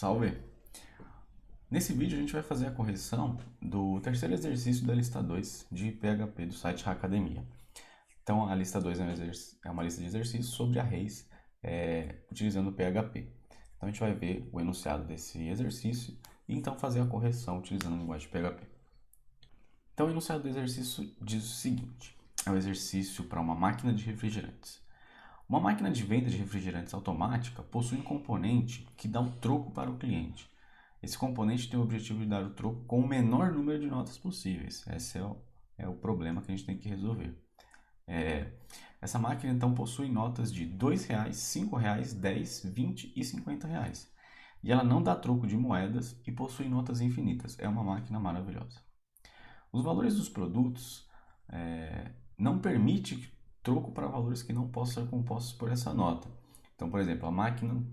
Salve! Nesse vídeo a gente vai fazer a correção do terceiro exercício da lista 2 de PHP do site Hackademia. Então a lista 2 é uma lista de exercícios sobre arrays utilizando PHP. Então a gente vai ver o enunciado desse exercício e então fazer a correção utilizando a linguagem PHP. Então o enunciado do exercício diz o seguinte: é um exercício para uma máquina de refrigerantes. Uma máquina de venda de refrigerantes automática possui um componente que dá um troco para o cliente. Esse componente tem o objetivo de dar o troco com o menor número de notas possíveis. Esse é o problema que a gente tem que resolver. Essa máquina então possui notas de R$ 2, R$ 5, R$ 10, R$ 20 e R$ 50. E ela não dá troco de moedas e possui notas infinitas. É uma máquina maravilhosa. Os valores dos produtos não permitem troco para valores que não possam ser compostos por essa nota. Então, por exemplo, a máquina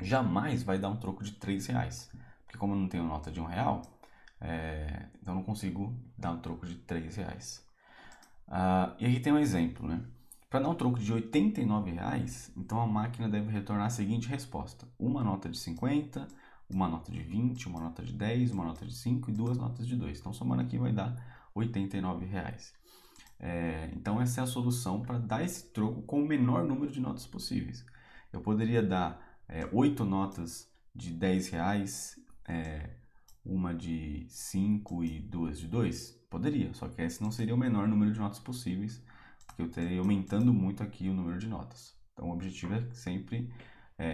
jamais vai dar um troco de R$3, porque como eu não tenho nota de R$1, então eu não consigo dar um troco de R$3. E aqui tem um exemplo, né? Para dar um troco de R$ 89, então a máquina deve retornar a seguinte resposta: uma nota de 50, uma nota de 20, uma nota de 10, uma nota de 5 e duas notas de 2. Então somando aqui vai dar R$ 89. Então essa é a solução para dar esse troco com o menor número de notas possíveis. Eu poderia dar 8 notas de R$10, uma de 5 e duas de 2? Poderia, só que esse não seria o menor número de notas possíveis, porque eu estaria aumentando muito aqui o número de notas. Então o objetivo é que sempre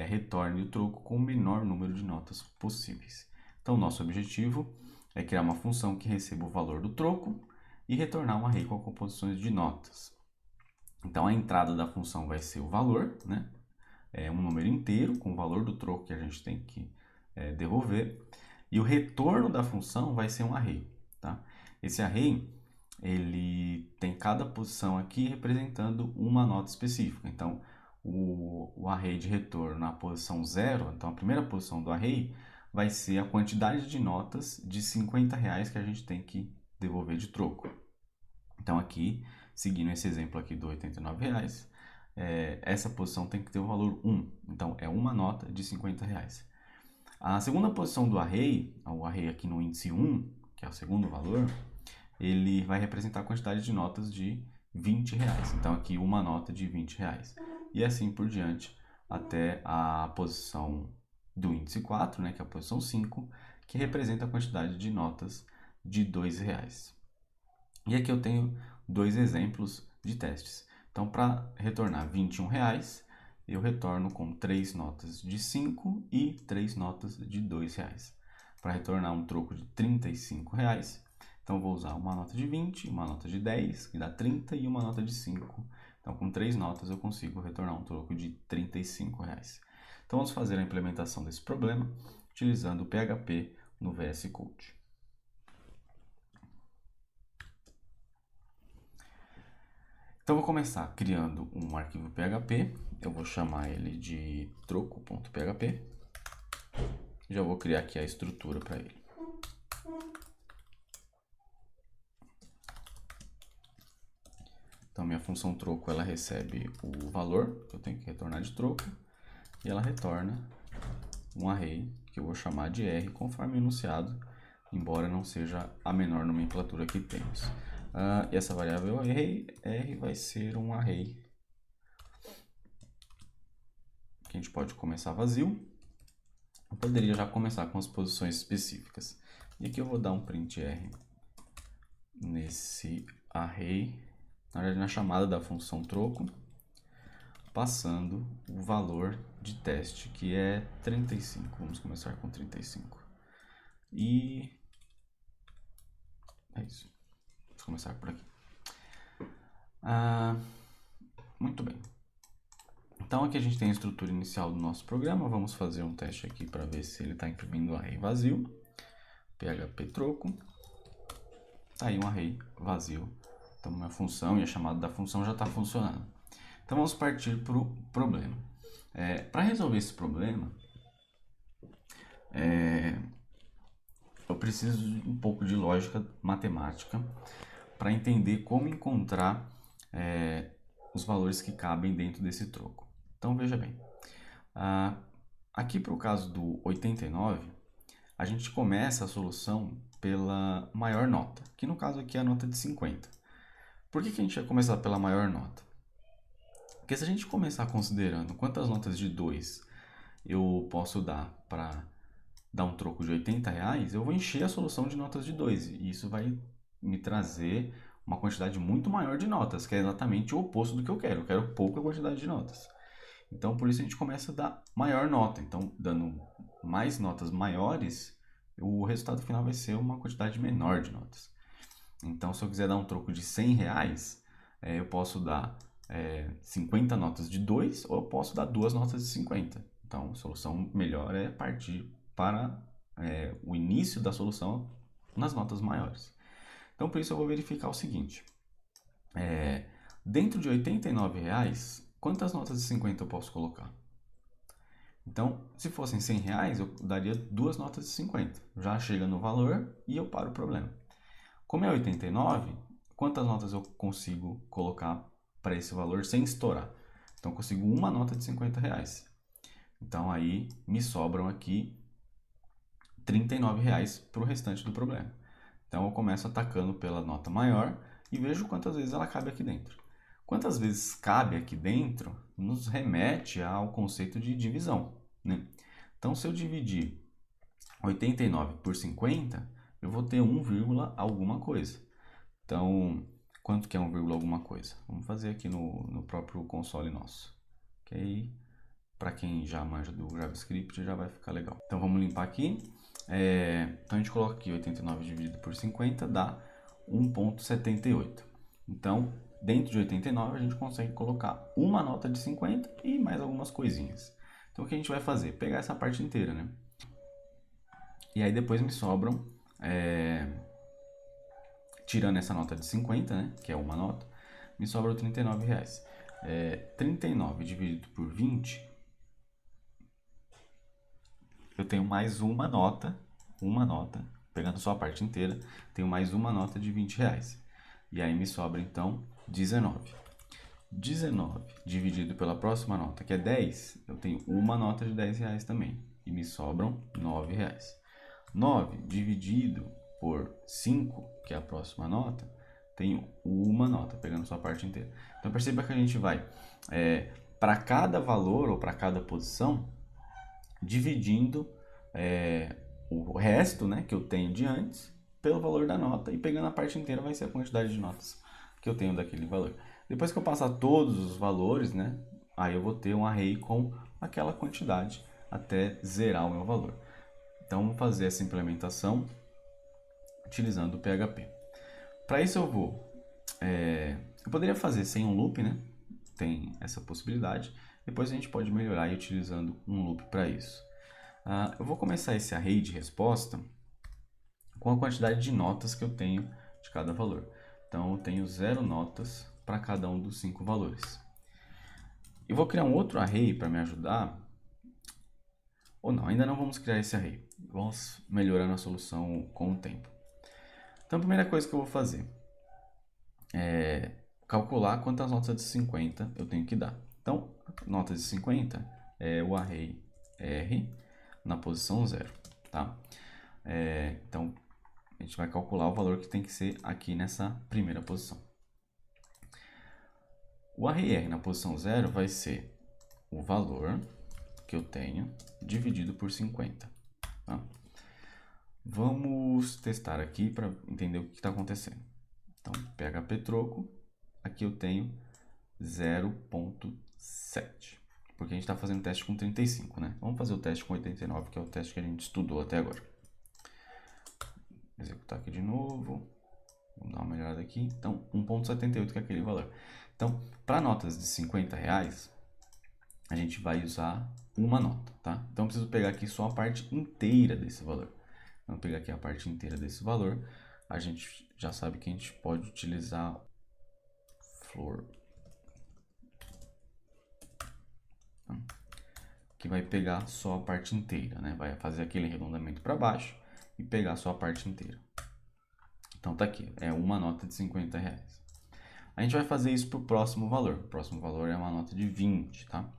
retorne o troco com o menor número de notas possíveis. Então nosso objetivo é criar uma função que receba o valor do troco e retornar um array com composições de notas. Então a entrada da função vai ser o valor, né? Um número inteiro com o valor do troco que a gente tem que devolver. E o retorno da função vai ser um array. Tá? Esse array ele tem cada posição aqui representando uma nota específica. Então o array de retorno na posição 0, então a primeira posição do array vai ser a quantidade de notas de R$ 50 que a gente tem que devolver de troco. Então aqui, seguindo esse exemplo aqui do R$ 89, essa posição tem que ter o valor 1. Então é uma nota de R$ 50. A segunda posição do array, o array aqui no índice 1, que é o segundo valor, ele vai representar a quantidade de notas de R$ 20. Então aqui uma nota de R$ 20. E assim por diante até a posição do índice 4, né, que é a posição 5, que representa a quantidade de notas de R$ 2. E aqui eu tenho dois exemplos de testes. Então, para retornar R$ 21, eu retorno com 3 notas de 5 e 3 notas de R$ 2. Para retornar um troco de R$ 35, então vou usar uma nota de 20, uma nota de 10, que dá 30, e uma nota de 5. Então, com 3 notas eu consigo retornar um troco de R$ 35. Então, vamos fazer a implementação desse problema utilizando o PHP no VS Code. Então, vou começar criando um arquivo PHP. Eu vou chamar ele de troco.php. Já vou criar aqui a estrutura para ele. Então, minha função troco, ela recebe o valor que eu tenho que retornar de troco. E ela retorna um array que eu vou chamar de R, conforme enunciado, embora não seja a menor nomenclatura que temos. E essa variável array, R, vai ser um array que a gente pode começar vazio. Eu poderia já começar com as posições específicas. E aqui eu vou dar um print R nesse array, na verdade na chamada da função troco, passando o valor de teste, que é 35. Vamos começar com 35. E é isso. Vamos começar por aqui. Muito bem. Então aqui a gente tem a estrutura inicial do nosso programa. Vamos fazer um teste aqui para ver se ele está imprimindo o array vazio. PHP troco. Tá aí um array vazio. Então minha função e a chamada da função já está funcionando. Então vamos partir para o problema. Para resolver esse problema, eu preciso de um pouco de lógica matemática para entender como encontrar os valores que cabem dentro desse troco. Então veja bem, Aqui para o caso do 89, a gente começa a solução pela maior nota, que no caso aqui é a nota de 50. Por que a gente vai começar pela maior nota? Porque se a gente começar considerando quantas notas de 2 eu posso dar para dar um troco de 80 reais, eu vou encher a solução de notas de 2. E isso vai me trazer uma quantidade muito maior de notas, que é exatamente o oposto do que eu quero. Eu quero pouca quantidade de notas. Então, por isso a gente começa da maior nota. Então, dando mais notas maiores, o resultado final vai ser uma quantidade menor de notas. Então, se eu quiser dar um troco de 100 reais, eu posso dar 50 notas de 2 ou eu posso dar duas notas de 50. Então, a solução melhor é partir para o início da solução nas notas maiores. Então, por isso eu vou verificar o seguinte. Dentro de R$ 89, quantas notas de 50 eu posso colocar? Então, se fossem 100 reais, eu daria duas notas de 50. Já chega no valor e eu paro o problema. Como é 89, quantas notas eu consigo colocar para esse valor sem estourar? Então, eu consigo uma nota de 50 reais. Então, aí me sobram aqui R$ 39 para o restante do problema. Então, eu começo atacando pela nota maior e vejo quantas vezes ela cabe aqui dentro. Quantas vezes cabe aqui dentro nos remete ao conceito de divisão, né? Então, se eu dividir 89 por 50, eu vou ter 1, alguma coisa. Então, quanto que é 1, alguma coisa? Vamos fazer aqui no próprio console nosso. Que aí, para quem já manja do JavaScript, já vai ficar legal. Então, vamos limpar aqui. Então, a gente coloca aqui 89 dividido por 50 dá 1,78. Então, dentro de 89, a gente consegue colocar uma nota de 50 e mais algumas coisinhas. Então, o que a gente vai fazer? Pegar essa parte inteira, né? E aí, depois me sobram... tirando essa nota de 50, né, que é uma nota, me sobra R$ 39. 39 dividido por 20, eu tenho mais uma nota, pegando só a parte inteira, tenho mais uma nota de R$ 20. E aí me sobra então 19. 19 dividido pela próxima nota, que é 10, eu tenho uma nota de R$ 10 também. E me sobram R$ 9. 9 dividido por 5, que é a próxima nota, tenho uma nota, pegando só a parte inteira. Então perceba que a gente vai, para cada valor ou para cada posição, dividindo o resto, né, que eu tenho de antes pelo valor da nota e pegando a parte inteira vai ser a quantidade de notas que eu tenho daquele valor. Depois que eu passar todos os valores, né, aí eu vou ter um array com aquela quantidade até zerar o meu valor. Então, vamos fazer essa implementação utilizando o PHP. Para isso eu poderia fazer sem um loop, né? Tem essa possibilidade. Depois a gente pode melhorar utilizando um loop para isso. Eu vou começar esse array de resposta com a quantidade de notas que eu tenho de cada valor. Então, eu tenho 0 notas para cada um dos 5 valores. Eu vou criar um outro array para me ajudar. Ou não, ainda não vamos criar esse array. Vamos melhorando a solução com o tempo. Então, a primeira coisa que eu vou fazer é calcular quantas notas de 50 eu tenho que dar. Então, notas de 50 é o array R na posição 0, tá? Então, a gente vai calcular o valor que tem que ser aqui nessa primeira posição. O array R na posição 0 vai ser o valor que eu tenho dividido por 50, tá? Vamos testar aqui para entender o que está acontecendo. Então, PHP troco, aqui eu tenho 0,7, porque a gente está fazendo teste com 35, né? Vamos fazer o teste com 89, que é o teste que a gente estudou até agora. Executar aqui de novo, vamos dar uma melhorada aqui. Então, 1,78 que é aquele valor. Então, para notas de 50 reais, a gente vai usar uma nota, tá? Então, eu preciso pegar aqui só a parte inteira desse valor. Vamos pegar aqui a parte inteira desse valor. A gente já sabe que a gente pode utilizar floor, que vai pegar só a parte inteira, né? Vai fazer aquele arredondamento para baixo e pegar só a parte inteira. Então tá aqui, é uma nota de 50 reais. A gente vai fazer isso para o próximo valor. O próximo valor é uma nota de 20, tá?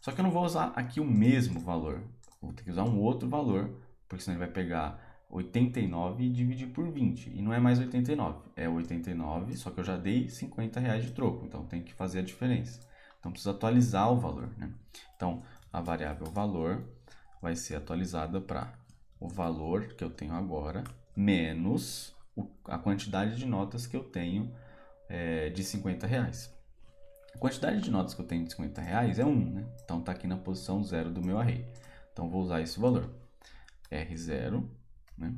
Só que eu não vou usar aqui o mesmo valor. Vou ter que usar um outro valor, porque senão ele vai pegar 89 e dividir por 20. E não é mais 89, é 89, só que eu já dei 50 reais de troco, então tem que fazer a diferença. Então precisa atualizar o valor, né? Então a variável valor vai ser atualizada para o valor que eu tenho agora menos a quantidade de notas que eu tenho de 50 reais. A quantidade de notas que eu tenho de 50 reais é 1, né? Então está aqui na posição 0 do meu array. Então vou usar esse valor, R0, né?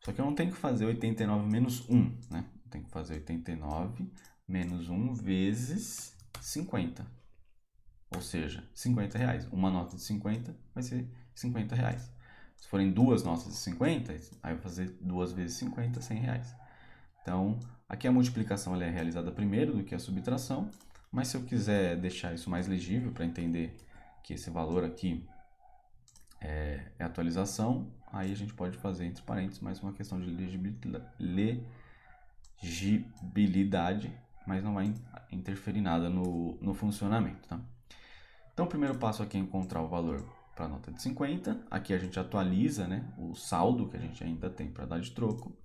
Só que eu não tenho que fazer 89 menos 1, né? Eu tenho que fazer 89 menos 1 vezes 50. Ou seja, 50 reais. Uma nota de 50 vai ser 50 reais. Se forem duas notas de 50, aí vai fazer 2 vezes 50, 100 reais. Então, aqui a multiplicação ela é realizada primeiro do que a subtração, mas se eu quiser deixar isso mais legível para entender que esse valor aqui é atualização, aí a gente pode fazer entre parênteses mais uma questão de legibilidade, mas não vai interferir nada no funcionamento, tá? Então, o primeiro passo aqui é encontrar o valor para a nota de 50. Aqui a gente atualiza, né, o saldo que a gente ainda tem para dar de troco.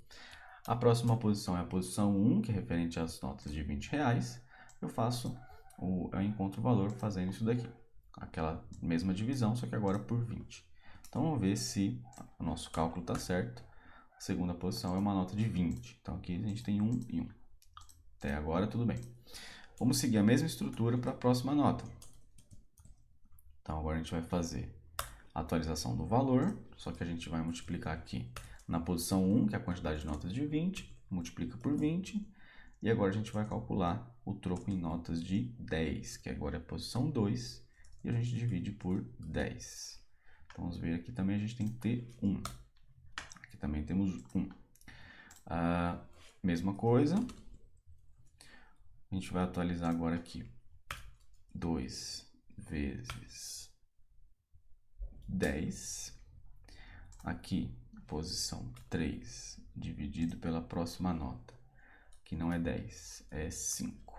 A próxima posição é a posição 1, que é referente às notas de 20 reais. Eu encontro o valor fazendo isso daqui. Aquela mesma divisão, só que agora por 20. Então, vamos ver se o nosso cálculo está certo. A segunda posição é uma nota de 20. Então, aqui a gente tem 1 e 1. Até agora, tudo bem. Vamos seguir a mesma estrutura para a próxima nota. Então, agora a gente vai fazer a atualização do valor, só que a gente vai multiplicar aqui na posição 1, que é a quantidade de notas de 20, multiplica por 20, e agora a gente vai calcular o troco em notas de 10, que agora é a posição 2, e a gente divide por 10. Então, vamos ver aqui também, a gente tem que ter 1. Aqui também temos 1. Mesma coisa, a gente vai atualizar agora aqui 2 vezes 10. Aqui, posição 3 dividido pela próxima nota, que não é 10, é 5.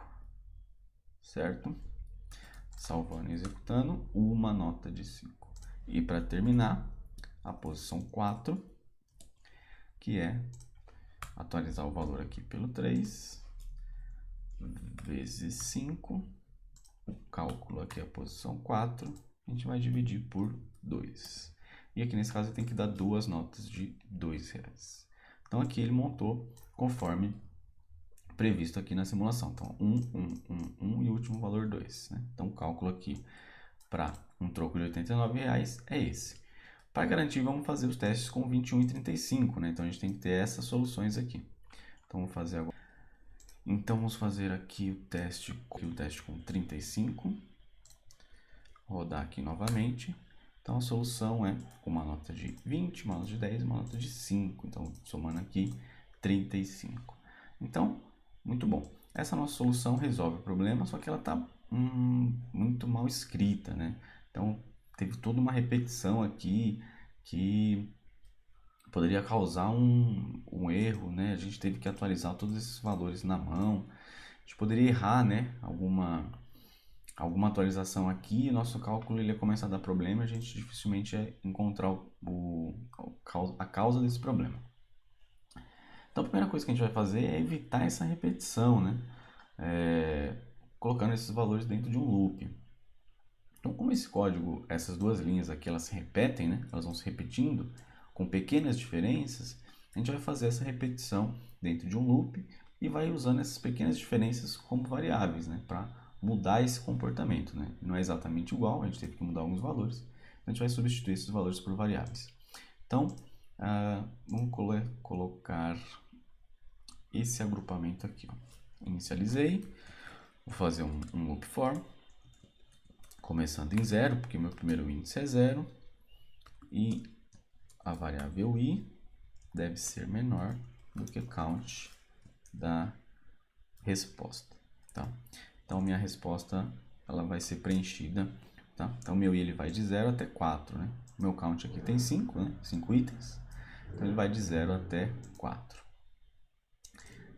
Certo? Salvando e executando, uma nota de 5. E para terminar, a posição 4, que é atualizar o valor aqui pelo 3 vezes 5. O cálculo aqui é a posição 4. A gente vai dividir por 2. E aqui nesse caso tem que dar duas notas de R$2. Então aqui ele montou conforme previsto aqui na simulação. Então 1 e o último valor 2. Né? Então o cálculo aqui para um troco de R$89 é esse. Para garantir, vamos fazer os testes com 21 e 35. Né? Então a gente tem que ter essas soluções aqui. Então vamos fazer agora. Então vamos fazer aqui o teste com 35. Rodar aqui novamente. Então a solução é uma nota de 20, uma nota de 10 e uma nota de 5. Então somando aqui 35. Então, muito bom. Essa nossa solução resolve o problema, só que ela está muito mal escrita, né? Então teve toda uma repetição aqui que poderia causar um erro, né? A gente teve que atualizar todos esses valores na mão. A gente poderia errar, né? Alguma atualização aqui, nosso cálculo ele começa a dar problema, a gente dificilmente é encontrar a causa desse problema. Então a primeira coisa que a gente vai fazer é evitar essa repetição, né? Colocando esses valores dentro de um loop. Então, como esse código, essas duas linhas aqui, elas se repetem, né? Elas vão se repetindo com pequenas diferenças, a gente vai fazer essa repetição dentro de um loop e vai usando essas pequenas diferenças como variáveis, né? Para mudar esse comportamento, né? Não é exatamente igual, a gente teve que mudar alguns valores, então a gente vai substituir esses valores por variáveis. Então, vamos colocar esse agrupamento aqui, ó. Inicializei, vou fazer um loop for, começando em 0, porque meu primeiro índice é 0, e a variável i deve ser menor do que count da resposta, tá? Então, minha resposta ela vai ser preenchida, tá? Então, meu i ele vai de 0 até 4, né? Meu count aqui tem 5, né? 5 itens. Então, ele vai de 0 até 4.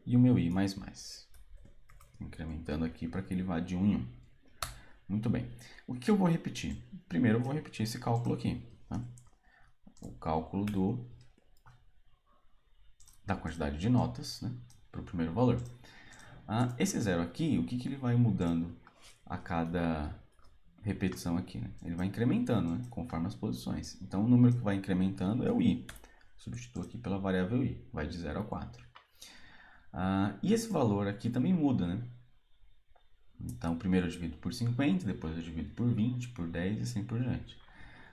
E o meu i mais, incrementando aqui para que ele vá de 1 em 1. Muito bem. O que eu vou repetir? Primeiro eu vou repetir esse cálculo aqui, tá? O cálculo da quantidade de notas, né, para o primeiro valor. Esse zero aqui, o que ele vai mudando a cada repetição aqui, né? Ele vai incrementando, né, conforme as posições. Então, o número que vai incrementando é o i. Substituo aqui pela variável i, vai de 0 a 4. E esse valor aqui também muda, né? Então, primeiro eu divido por 50, depois eu divido por 20, por 10 e assim por diante.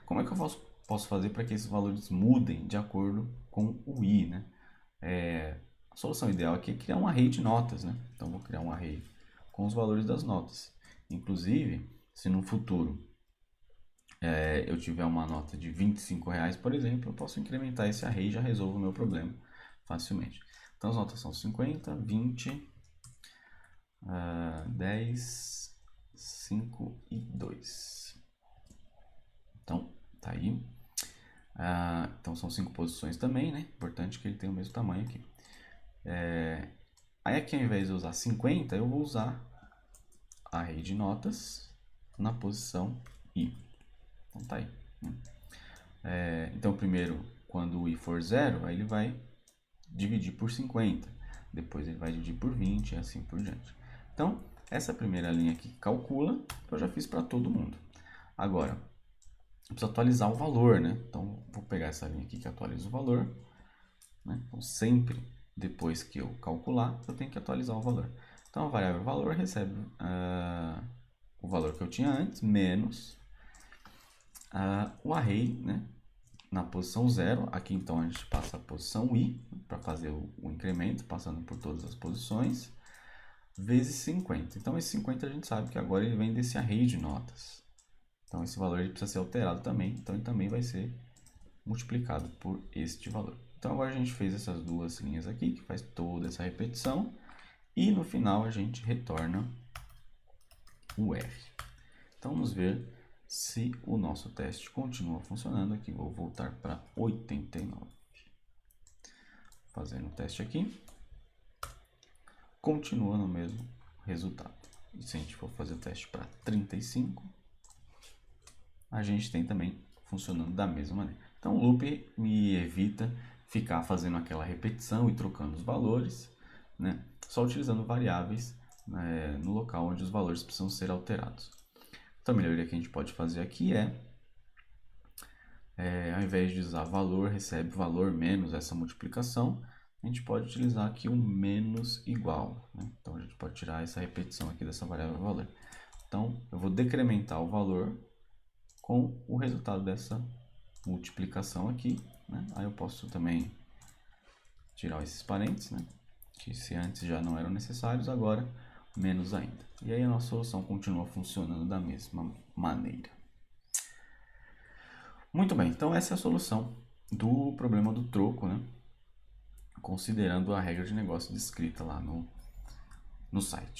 Como é que eu posso fazer para que esses valores mudem de acordo com o i, né? A solução ideal aqui é criar um array de notas, né? Então, vou criar um array com os valores das notas. Inclusive, se no futuro eu tiver uma nota de R$25, por exemplo, eu posso incrementar esse array e já resolvo o meu problema facilmente. Então, as notas são 50, 20, 10, 5 e 2. Então, tá aí. Então, são 5 posições também, né? Importante que ele tenha o mesmo tamanho aqui. Aí aqui, ao invés de usar 50, eu vou usar array de notas na posição i. Então, tá aí. Então, primeiro, quando o i for 0, aí ele vai dividir por 50. Depois ele vai dividir por 20 e assim por diante. Então, essa primeira linha aqui que calcula, eu já fiz para todo mundo. Agora, eu preciso atualizar o valor, né? Então, vou pegar essa linha aqui que atualiza o valor, né? Então, sempre depois que eu calcular, eu tenho que atualizar o valor. Então, a variável valor recebe o valor que eu tinha antes, menos o array, né? Na posição 0, aqui então a gente passa a posição i, para fazer o incremento, passando por todas as posições, vezes 50. Então, esse 50 a gente sabe que agora ele vem desse array de notas. Então, esse valor ele precisa ser alterado também, então ele também vai ser multiplicado por este valor. Então, agora a gente fez essas duas linhas aqui, que faz toda essa repetição, e no final a gente retorna o R. Então, vamos ver se o nosso teste continua funcionando. Aqui vou voltar para 89. Fazendo o teste aqui. Continua no mesmo resultado. E se a gente for fazer o teste para 35, a gente tem também funcionando da mesma maneira. Então, o loop me evita ficar fazendo aquela repetição e trocando os valores, né? Só utilizando variáveis, né, no local onde os valores precisam ser alterados. Então, a melhoria que a gente pode fazer aqui ao invés de usar valor, recebe valor menos essa multiplicação, a gente pode utilizar aqui o menos igual, né? Então, a gente pode tirar essa repetição aqui dessa variável valor. Então, eu vou decrementar o valor com o resultado dessa multiplicação aqui, né? Aí eu posso também tirar esses parênteses, né? Que se antes já não eram necessários, agora menos ainda. E aí a nossa solução continua funcionando da mesma maneira. Muito bem, então essa é a solução do problema do troco, né? Considerando a regra de negócio descrita lá no site.